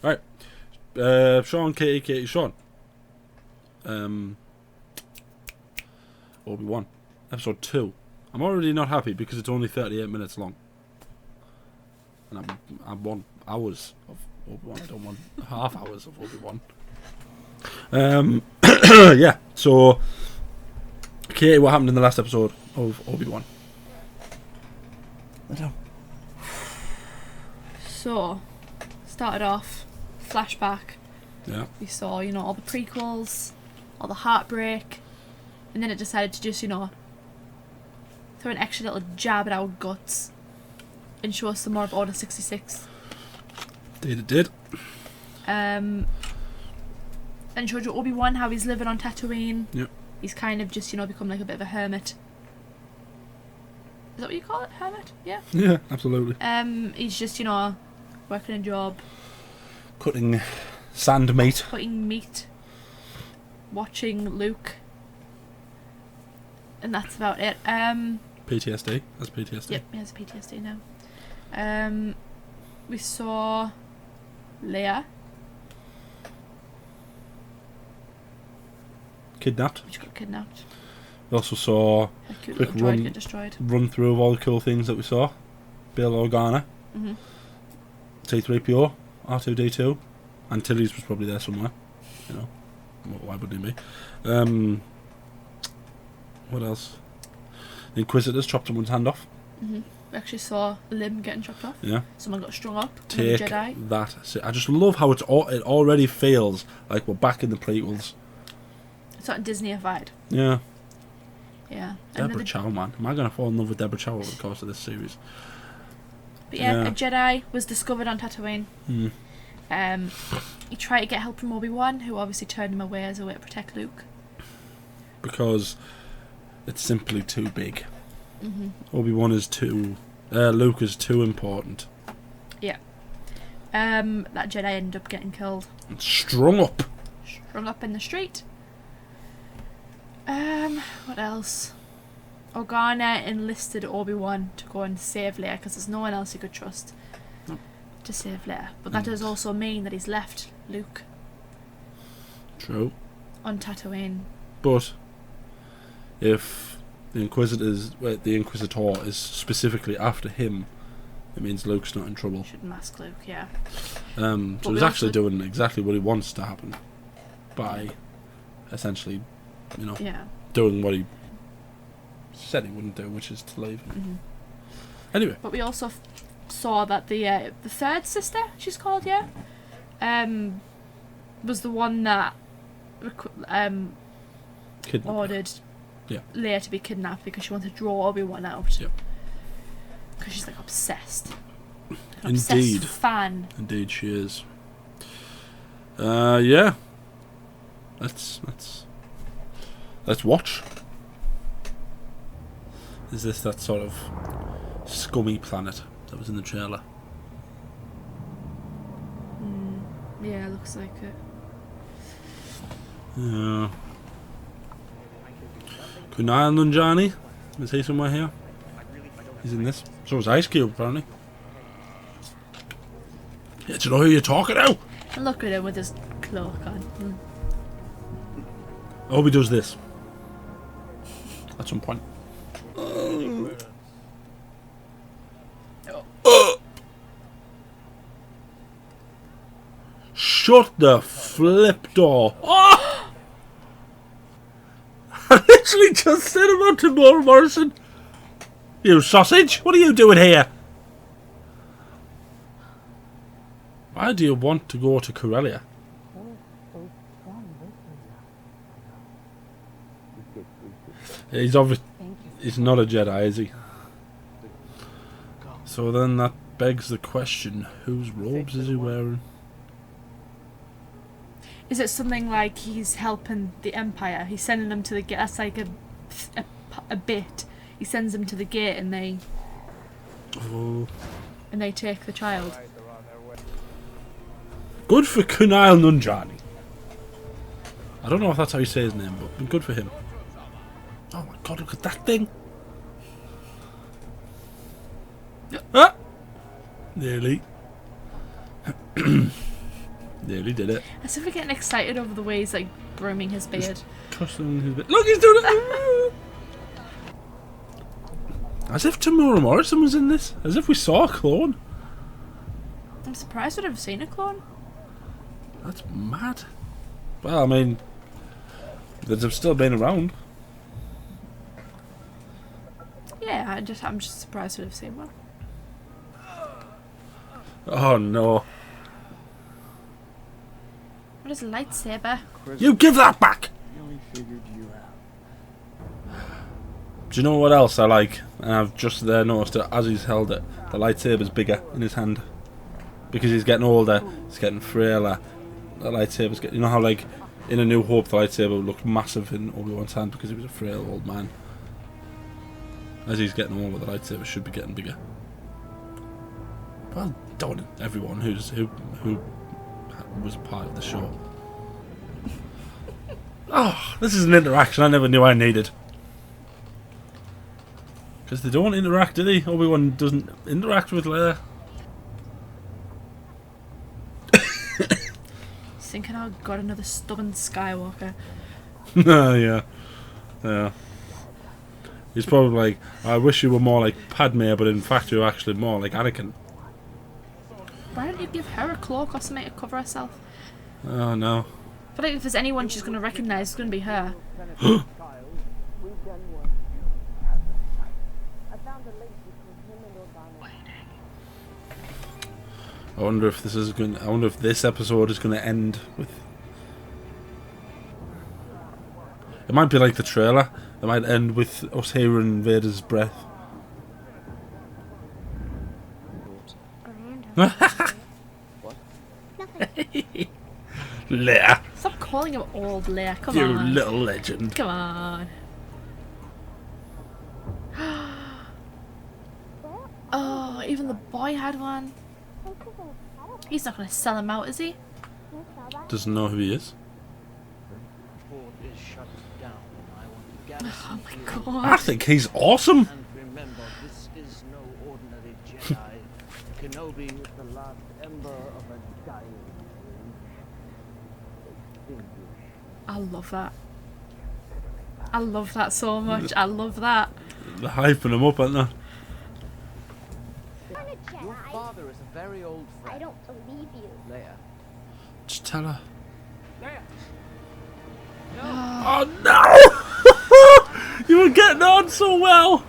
Right. Sean, Katie, Sean. Obi-Wan. Episode 2. I'm already not happy because it's only 38 minutes long. And I want hours of Obi-Wan. I don't want half hours of Obi-Wan. Yeah, so... Katie, what happened in the last episode of Obi-Wan? I don't know. So, started off, flashback. Yeah. We saw, all the prequels, all the heartbreak, and then it decided to just, throw an extra little jab at our guts and show us some more of Order 66. It did. And showed you Obi-Wan, how he's living on Tatooine. Yep. He's kind of just, become like a bit of a hermit. Is that what you call it? Hermit? Yeah. Yeah, absolutely. He's just, working a job. Cutting sand meat. Cutting meat. Watching Luke. And that's about it. PTSD. That's PTSD. Yep, he has PTSD now. We saw Leia. Kidnapped. Which got kidnapped. We also saw A cute quick little droid get destroyed. run through of all the cool things that we saw. Bail Organa. Mm-hmm. C-3PO. R2-D2. Antilles was probably there somewhere. Why wouldn't he be? What else? The Inquisitors chopped someone's hand off. Mm-hmm. We actually saw a limb getting chopped off. Yeah. Someone got strung up. Take Jedi. that. I just love how it already feels like we're back in the prequels. It's not Disney-ified. Yeah. Yeah. Deborah Chow, man. Am I going to fall in love with Deborah Chow over the course of this series? But yeah, a Jedi was discovered on Tatooine. Mm. He tried to get help from Obi-Wan, who obviously turned him away as a way to protect Luke. Because it's simply too big. Mm-hmm. Obi-Wan is too... Luke is too important. Yeah. That Jedi ended up getting killed. And strung up. Strung up in the street. What else? Organa enlisted Obi-Wan to go and save Leia because there's no one else he could trust to save Leia. But that does also mean that he's left Luke True. on Tatooine. But if the Inquisitor is specifically after him, it means Luke's not in trouble. Should mask Luke, yeah. So he's actually doing exactly what he wants to happen by essentially, Yeah. doing what he said he wouldn't do, which is to leave him. Mm-hmm. Anyway. But we also saw that the third sister, she's called, yeah, was the one that ordered Leia to be kidnapped because she wanted to draw Obi-Wan out. Yep. Because she's like obsessed. An Indeed. obsessed fan. Indeed, she is. Yeah. Let's watch. Is this that sort of scummy planet that was in the trailer? Yeah, looks like it. Yeah. Kunail Nanjiani? Is he somewhere here? He's in this. So is Ice Cube, apparently. Yeah, do you know who you're talking to? And look at him with his cloak on. I hope he does this. At some point. Shut the flip door. Oh! I literally just said about Timur Morrison. You sausage, what are you doing here? Why do you want to go to Corellia? He's obviously... He's not a Jedi, is he? So then that begs the question, whose robes is he wearing? Is it something like he's helping the Empire? He's sending them to the gate. That's like a bit. He sends them to the gate and they take the child. Good for Kunail Nanjiani. I don't know if that's how you say his name, but good for him. Oh my god, look at that thing. Ah! Nearly. Nearly did it. As if we're getting excited over the way he's like grooming his beard. Tossing his beard. Look, he's doing it! As if Tamura Morrison was in this. As if we saw a clone. I'm surprised I'd ever seen a clone. That's mad. Well, I mean, they've still been around. Yeah, I'm just surprised I'd have seen one. Oh no. What is a lightsaber? You give that back! Really figured you out. Do you know what else I like? And I've just there noticed that as he's held it, the lightsaber's bigger in his hand. Because he's getting older, he's getting frailer. The lightsaber's getting... You know how, like, in A New Hope, the lightsaber looked massive in Obi-Wan's hand because he was a frail old man. As he's getting older, the lightsaber should be getting bigger. Well done, everyone who was part of the show. Oh, this is an interaction I never knew I needed. Because they don't interact, do they? Obi-Wan doesn't interact with Leia. Thinking I got another stubborn Skywalker. Yeah. Yeah. He's probably like, I wish you were more like Padme, but in fact you're actually more like Anakin. Why don't you give her a cloak or something to cover herself? Oh no. I feel like if there's anyone she's going to recognise, it's going to be her. I wonder if this is going. I wonder if this episode is going to end with. It might be like the trailer. It might end with us hearing Vader's breath. Leia, Stop calling him old Leia. Come you on. little legend. Come on. Oh, even the boy had one. He's not going to sell him out, is he? Doesn't know who he is. Oh my I god. think he's awesome. And remember, this is no ordinary Jedi. Kenobi is the last ember of a dying age. I love that. I love that so much. I love that. They're hyping him up, aren't they? Your father is a very old friend. I don't believe you. Leia. Just tell her. Leia! Oh no! You were getting on so well.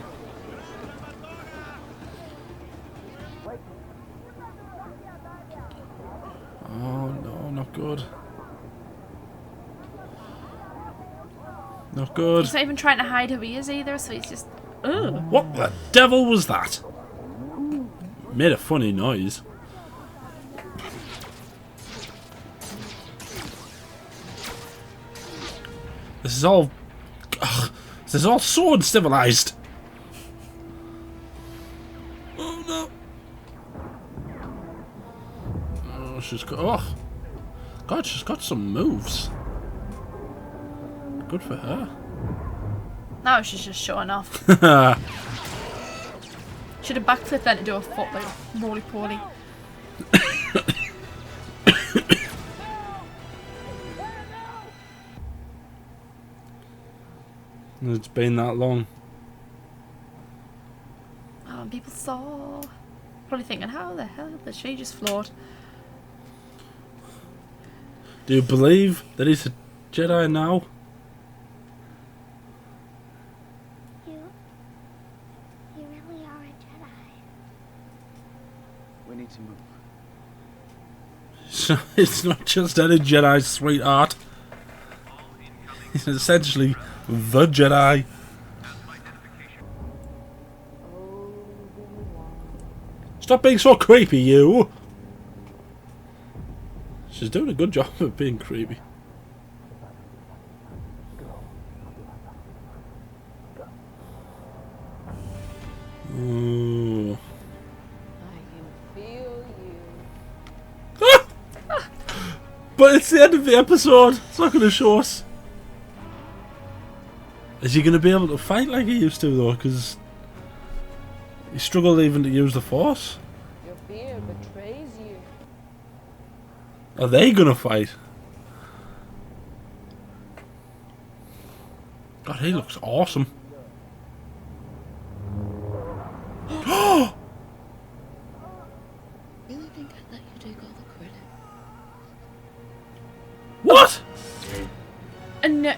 Oh no, not good. Not good. He's not even trying to hide who he is either, so he's just... Ugh. What the devil was that? Made a funny noise. This is all... Ugh, this is all so uncivilized. Oh no. Oh, she's got... Oh. God, she's got some moves. Good for her. Now she's just showing off. Should have backflipped then to do a foot like roly-poly. It's been that long. Oh, and people saw. Probably thinking, how the hell did she just float? Do you believe that he's a Jedi now? You really are a Jedi. We need to move. It's not just any Jedi, sweetheart. He's essentially the Jedi. Stop being so creepy, you! She's doing a good job of being creepy. Ooh. I can feel you. But it's the end of the episode. It's not going to show us. Is he going to be able to fight like he used to, though? Because He struggled even to use the Force. Your fear betrays you. Are they gonna fight? God, he looks awesome. Really think I'd let you take all the credit? What? No.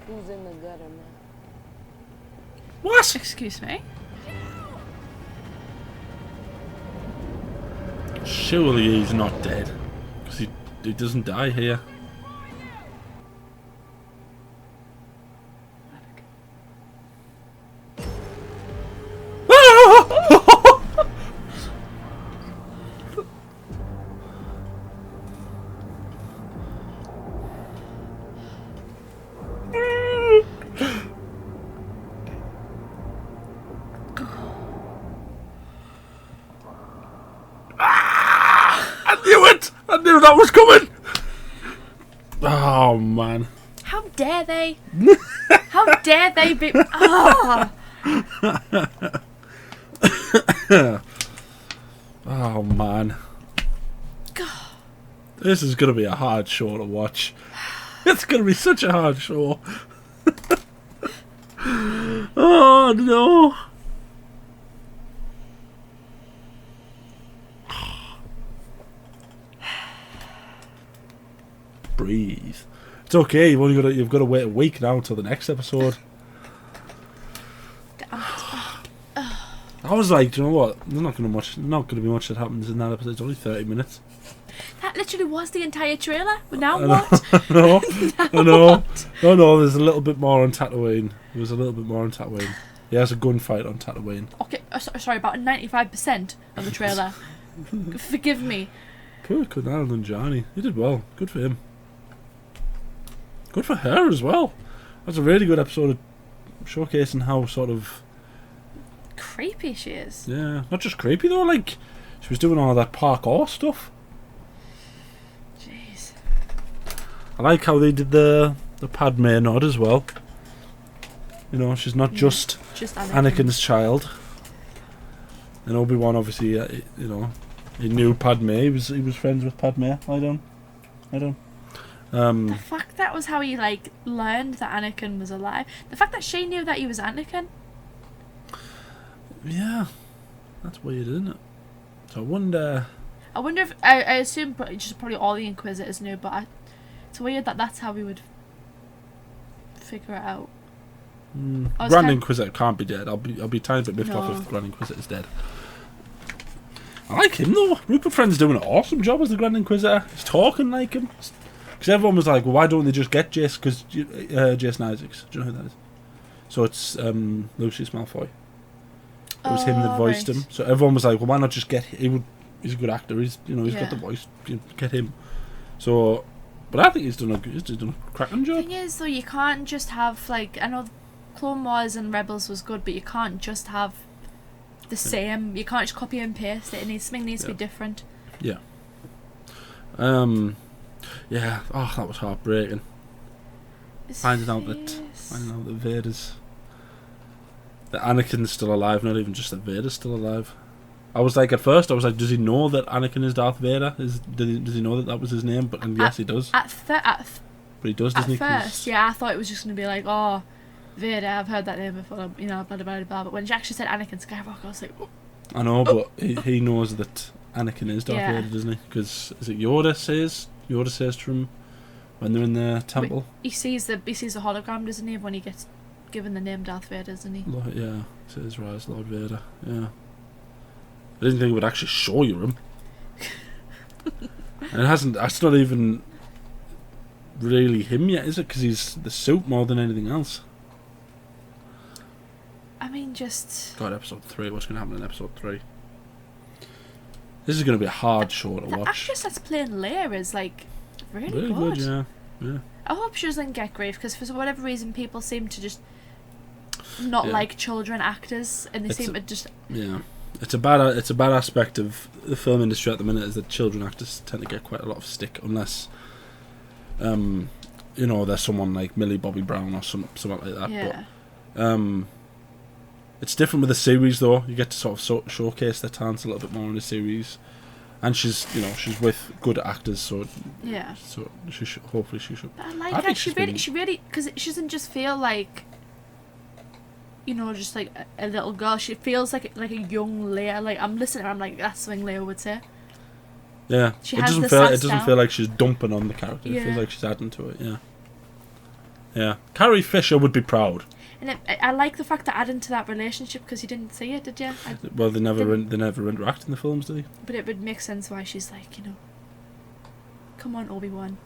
Who's in the gutter now? What? Excuse me. Surely he's not dead. Because he doesn't die here. I knew it! I knew that was coming! Oh, man. How dare they? How dare they be? Ah! Oh, man. God. This is going to be a hard show to watch. It's going to be such a hard show. Oh, no. Breathe. It's okay. You've got to wait a week now until the next episode. I was like, do you know what? There's not going to be much that happens in that episode. It's only 30 minutes. That literally was the entire trailer. But now what? No, Now no, what? no. There's a little bit more on Tatooine. There's a little bit more on Tatooine. He has a gunfight on Tatooine. Okay, sorry, about 95% of the trailer. Forgive me. Poor Kunal and Johnny. He did well. Good for him. Good for her as well. That's a really good episode of showcasing how sort of... Creepy she is. Yeah, not just creepy though, like, she was doing all that parkour stuff. Jeez. I like how they did the Padme nod as well. You know, she's not just Anakin's child. And Obi-Wan obviously, you know, he knew Padme. He was friends with Padme. I don't. The fact that was how he like learned that Anakin was alive. The fact that she knew that he was Anakin. Yeah, that's weird, isn't it? So I wonder if I assume just probably all the Inquisitors knew, but it's weird that that's how we would figure it out. Grand Inquisitor can't be dead. I'll be tiny bit miffed off if the Grand Inquisitor's dead. I like him though. Rupert Friend's doing an awesome job as the Grand Inquisitor. He's talking like him. Because everyone was like, well, why don't they just get Jace? Because Jason Isaacs. Do you know who that is? So it's Lucius Malfoy. It was him that voiced him. So everyone was like, well, why not just get him? He's a good actor. He's got the voice. Get him. So, but I think he's done a cracking job. The thing is, though, you can't just have like, I know Clone Wars and Rebels was good, but you can't just have the same. You can't just copy and paste it. Something needs to be different. Yeah. Yeah. Oh, that was heartbreaking. Finding out that Anakin's still alive, not even just that Vader's still alive. I was like, at first, I was like, does he know that Anakin is Darth Vader? Does he know that was his name? But yes, he does. But he does, doesn't he? At first, yeah, I thought it was just going to be like, oh, Vader, I've heard that name before, you know, blah, blah, blah, blah. But when she actually said Anakin Skywalker, I was like, oh. I know, but he knows that Anakin is Darth Vader, doesn't he? Because, is it Yoda says to him when they're in the temple? He sees the hologram, doesn't he, when he gets given the name Darth Vader, doesn't he? Yeah, says Rise Lord Vader, yeah. I didn't think it would actually show you him. And it's not even really him yet, is it? Because he's the suit more than anything else. I mean, just... God, episode 3. What's going to happen in episode 3? This is going to be a hard show to watch. The actress that's playing Leia is, like, really good. good. Yeah. I hope she doesn't get grief, because for whatever reason, people seem to just not like children actors, and they seem to just... Yeah. It's a bad aspect of the film industry at the minute is that children actors tend to get quite a lot of stick unless there's someone like Millie Bobby Brown or something like that. Yeah. But It's different with the series though. You get to sort of showcase their talents a little bit more in the series, and she's with good actors, so Yeah. So hopefully she should. But I like I her. think She really, because she doesn't just feel like, just like a little girl. She feels like a young Leia. Like I'm listening, I'm like, that's something Leia would say. Yeah, She it has doesn't the feel. sass It doesn't down. feel like she's dumping on the character. It Yeah. feels like she's adding to it. Yeah. Yeah, Carrie Fisher would be proud. And I like the fact that adding to that relationship, because you didn't see it, did you? Well, they never interact in the films, do they? But it would make sense why she's like, come on, Obi-Wan.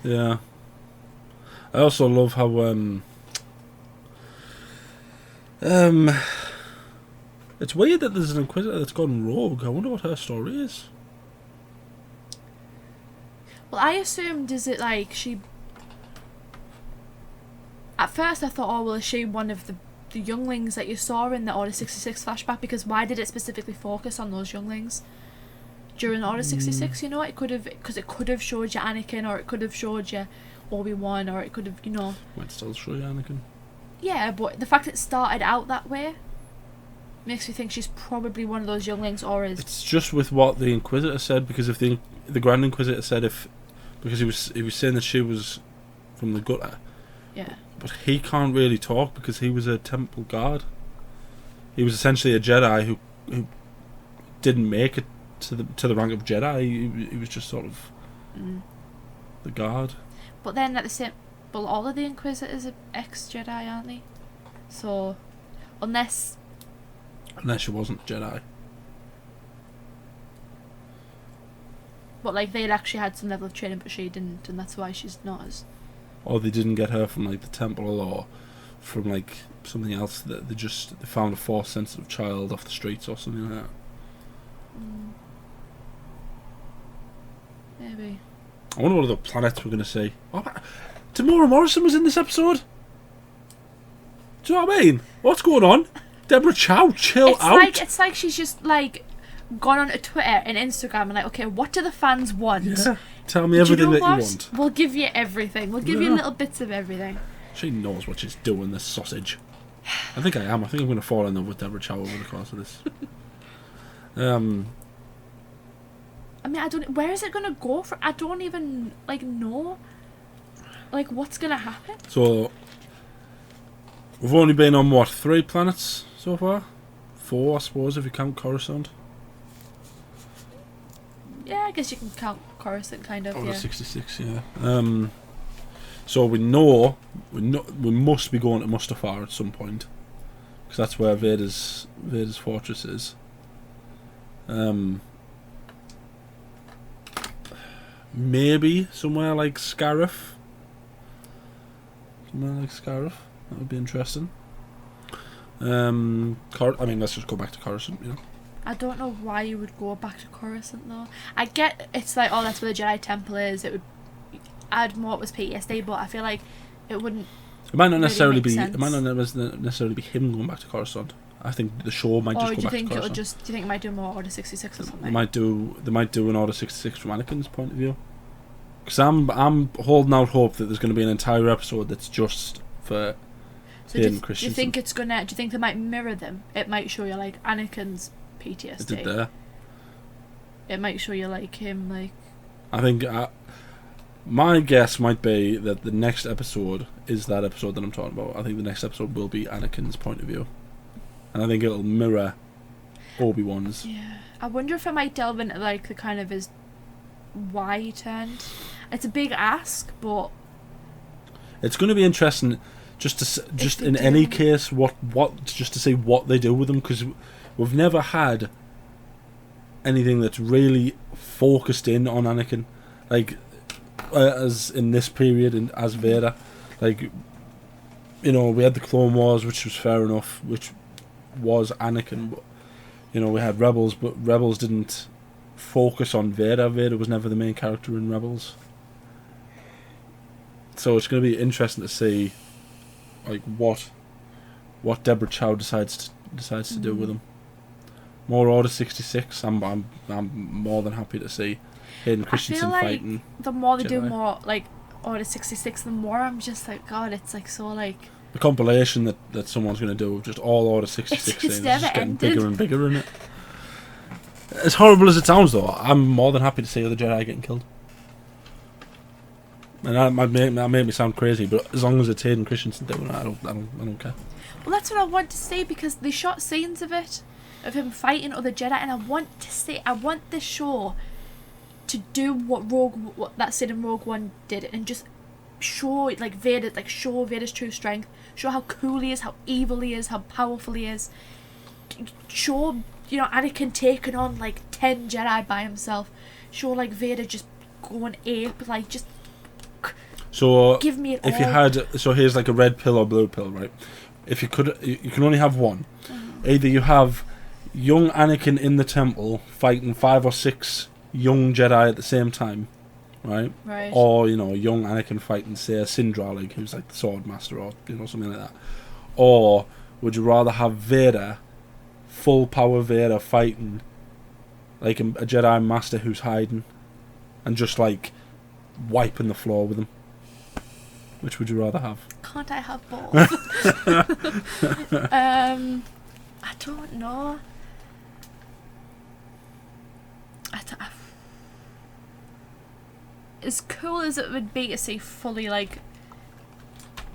Yeah. I also love how it's weird that there's an inquisitor that's gone rogue. I wonder what her story is. Well, I assumed, is it like she... At first I thought, oh, well, is she one of the younglings that you saw in the Order 66 flashback? Because why did it specifically focus on those younglings during Order 66? It could have... Because it could have showed you Anakin, or it could have showed you Obi-Wan, or it could have, Might still show you Anakin. Yeah, but the fact it started out that way makes me think she's probably one of those younglings, or is... It's just with what the Inquisitor said, because if the Grand Inquisitor said because he was saying that she was from the gutter. Yeah. But he can't really talk because he was a temple guard. He was essentially a Jedi who didn't make it to the rank of Jedi. He was just sort of the guard. But then at the same... Well, all of the Inquisitors are ex-Jedi, aren't they? So, unless she wasn't Jedi. But like they'd actually had some level of training, but she didn't, and that's why she's not as... Or they didn't get her from like the temple, or from like something else, that they found a force sensitive child off the streets or something like that. Maybe. I wonder what other planets we're going to see. Tamora Morrison was in this episode? Do you know what I mean? What's going on? Deborah Chow, chill out. It's like she's just like gone onto Twitter and Instagram and like, okay, what do the fans want? Yeah. Tell me everything that you want. We'll give you everything. We'll give you little bits of everything. She knows what she's doing, this sausage. I think I am. I think I'm going to fall in love with Deborah Chow over the course of this. I mean, where is it going to go from? I don't even, know, what's going to happen? So, we've only been on, 3 planets so far? 4, I suppose, if you count Coruscant. Yeah, I guess you can count Coruscant, kind of, Order yeah. 66, yeah. So we know we must be going to Mustafar at some point, because that's where Vader's fortress is. Maybe somewhere like Scarif. That would be interesting. Let's just go back to Coruscant, I don't know why you would go back to Coruscant, though. I get it's like, oh, that's where the Jedi Temple is. It would add more to PTSD, but I feel like it wouldn't. It might not necessarily really be. make It might not necessarily be him going back to Coruscant. I think the show might just go back to Coruscant. Do you think it might do more Order 66 or something? They might do an Order 66 from Anakin's point of view. Because I'm holding out hope that there's going to be an entire episode that's just for Hayden Christensen. Do you think it's gonna? Do you think they might mirror them? It might show you like Anakin's PTSD. It did there. It might show you like him, like. I think my guess might be that the next episode is that episode that I'm talking about. I think the next episode will be Anakin's point of view, and I think it'll mirror Obi-Wan's. Yeah, I wonder if it might delve into like the kind of his why he turned. It's a big ask, but it's going to be interesting just in any case just to see what they do with him, because we've never had anything that's really focused in on Anakin, as in this period and as Vader. We had the Clone Wars, which was fair enough, which was Anakin, but we had Rebels, but Rebels didn't focus on Vader. Vader was never the main character in Rebels. So it's going to be interesting to see what Deborah Chow decides to do with him. More Order 66. I'm more than happy to see Hayden Christensen fighting. The more they do Jedi. more Order 66, the more I'm just like, God, it's so the compilation that someone's going to do of just all Order 66 It's scenes is never just getting ended. bigger and bigger, isn't it? As horrible as it sounds, though, I'm more than happy to see other Jedi getting killed. And that might make me sound crazy, but as long as it's Hayden Christensen doing it, I don't care. Well, that's what I want to see, because they shot scenes of it, of him fighting other Jedi, and I want this show to do what that scene in Rogue One did, and just show show Vader's true strength, show how cool he is, how evil he is, how powerful he is. Show, Anakin taking on like 10 Jedi by himself. Show like Vader just going ape, like just. So give me it if all. you had, so here's like a red pill or blue pill, right? If you could, you can only have one. Either you have young Anakin in the temple fighting 5 or 6 young Jedi at the same time, right? Right. Or young Anakin fighting, say, a Sindralig, who's like the sword master, or something like that. Or would you rather have Vader, full power Vader, fighting like a Jedi master who's hiding, and just like wiping the floor with him? Which would you rather have? Can't I have both? I don't know. As cool as it would be to see fully like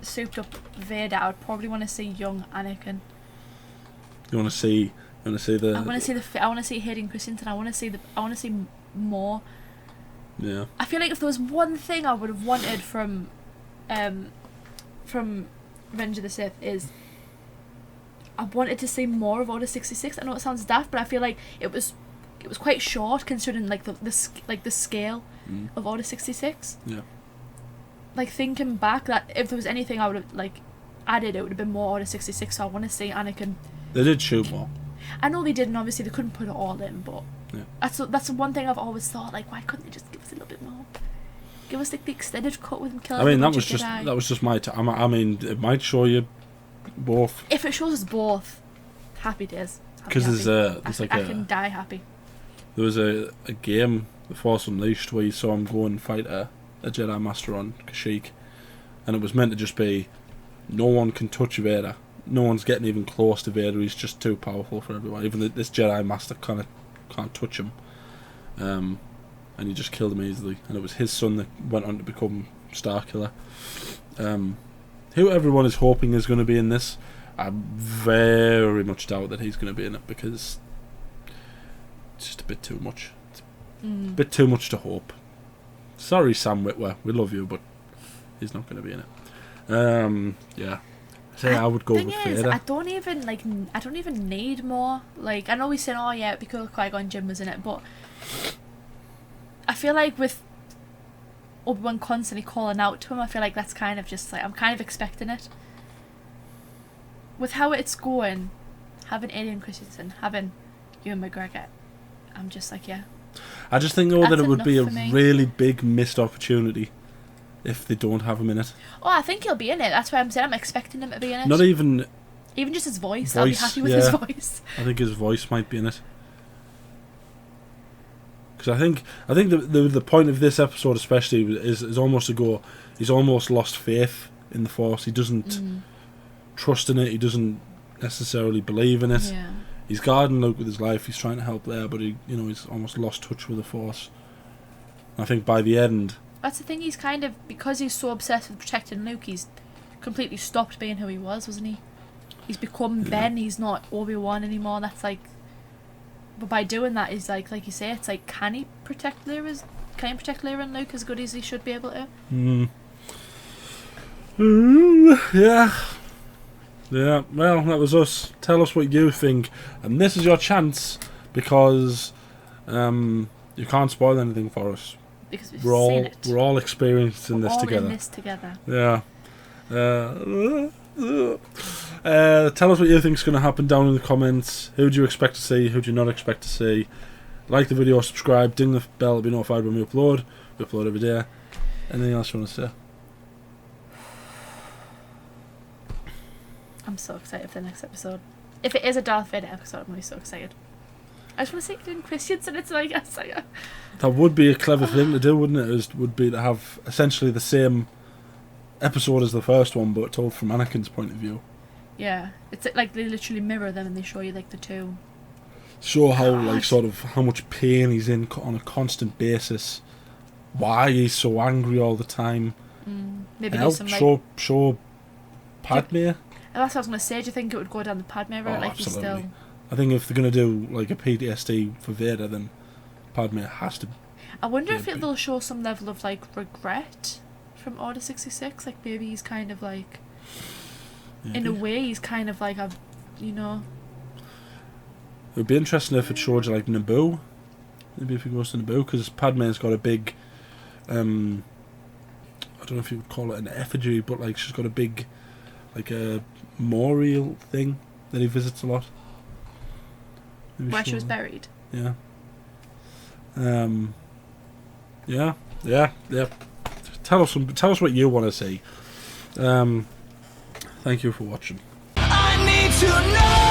souped up Vader, I would probably want to see young Anakin. You want to see the? I want to see Hayden Christensen. I want to see more. Yeah. I feel like if there was one thing I would have wanted from Revenge of the Sith, is I wanted to see more of Order 66. I know it sounds daft, but I feel like it was quite short considering like the scale of Order 66. Yeah. Like thinking back, that if there was anything I would have like added, it would have been more Order 66. So I want to see Anakin. They did shoot more. I know they did, and obviously they couldn't put it all in, but Yeah. that's the one thing I've always thought. Like, why couldn't they just give us a little bit more? Give us like the extended cut with him killing. I mean, a that bunch was of just Jedi. my I mean, it might show you both. If it shows us both, happy days. Because there's I can die happy. There was a game, The Force Unleashed, where you saw him go and fight a Jedi Master on Kashyyyk, and it was meant to just be, no one can touch Vader. No one's getting even close to Vader. He's just too powerful for everyone. Even this Jedi Master can't touch him. And he just killed him easily. And it was his son that went on to become Starkiller. Who everyone is hoping is going to be in this, I very much doubt that he's going to be in it, because it's just a bit too much. It's a bit too much to hope. Sorry, Sam Witwer, we love you, but he's not going to be in it. Yeah. I would go with Vader. I don't even need more. Like, I know we said, oh yeah, it'd be cool if Qui-Gon Jinn was in it, but I feel like with Obi-Wan constantly calling out to him, I feel like that's kind of just like, I'm kind of expecting it. With how it's going, having Hayden Christensen, having Ewan McGregor, I'm just like, yeah. I just think though that That's it would be a enough for me. really big missed opportunity if they don't have him in it. Oh, I think he'll be in it. That's why I'm saying I'm expecting him to be in it. Not even Even just his voice. I'll be happy with yeah. his voice. I think his voice might be in it. Because I think the point of this episode especially is almost to go, he's almost lost faith in the Force. He doesn't trust in it. He doesn't necessarily believe in it. Yeah. He's guarding Luke with his life. He's trying to help there, but he's almost lost touch with the Force. And I think by the end, That's the thing, he's kind of, because he's so obsessed with protecting Luke, he's completely stopped being who he was, wasn't he? He's become Ben, he's not Obi-Wan anymore. That's like, but by doing that, is like you say, it's like, can he protect Leia and Luke as good as he should be able to? Yeah. Yeah, well, that was us. Tell us what you think. And this is your chance, because you can't spoil anything for us. Because we've We're seen it. all experiencing We're this all together. in this together. Yeah. Tell us what you think is going to happen down in the comments. Who do you expect to see? Who do you not expect to see? Like the video, subscribe, ding the bell to be notified when we upload. We upload every day. Anything else you want to say? I'm so excited for the next episode. If it is a Darth Vader episode, I'm going to be so excited. I just want to see Hayden Christensen. It's like, That would be a clever thing to do, wouldn't it? Would be to have essentially the same episode as the first one, but told from Anakin's point of view. Yeah, it's like they literally mirror them and they show you like the two. Show how like sort of how much pain he's in on a constant basis. Why he's so angry all the time. Maybe Help do some like. show Padme. That's what I was gonna say. Do you think it would go down the Padme route? Like he's absolutely. still. I think if they're gonna do like a PTSD for Vader, then Padme has to. I wonder if they'll show some level of like regret from Order 66. Like maybe he's kind of like. Maybe. In a way, he's kind of like a, you know. It would be interesting if it showed you like Naboo. Maybe if he goes to Naboo, because Padme's got a big, I don't know if you would call it an effigy, but like she's got a big, like a memorial thing that he visits a lot. Maybe Where she was buried. Yeah. Yeah. Tell us what you want to see. Thank you for watching. I need to know.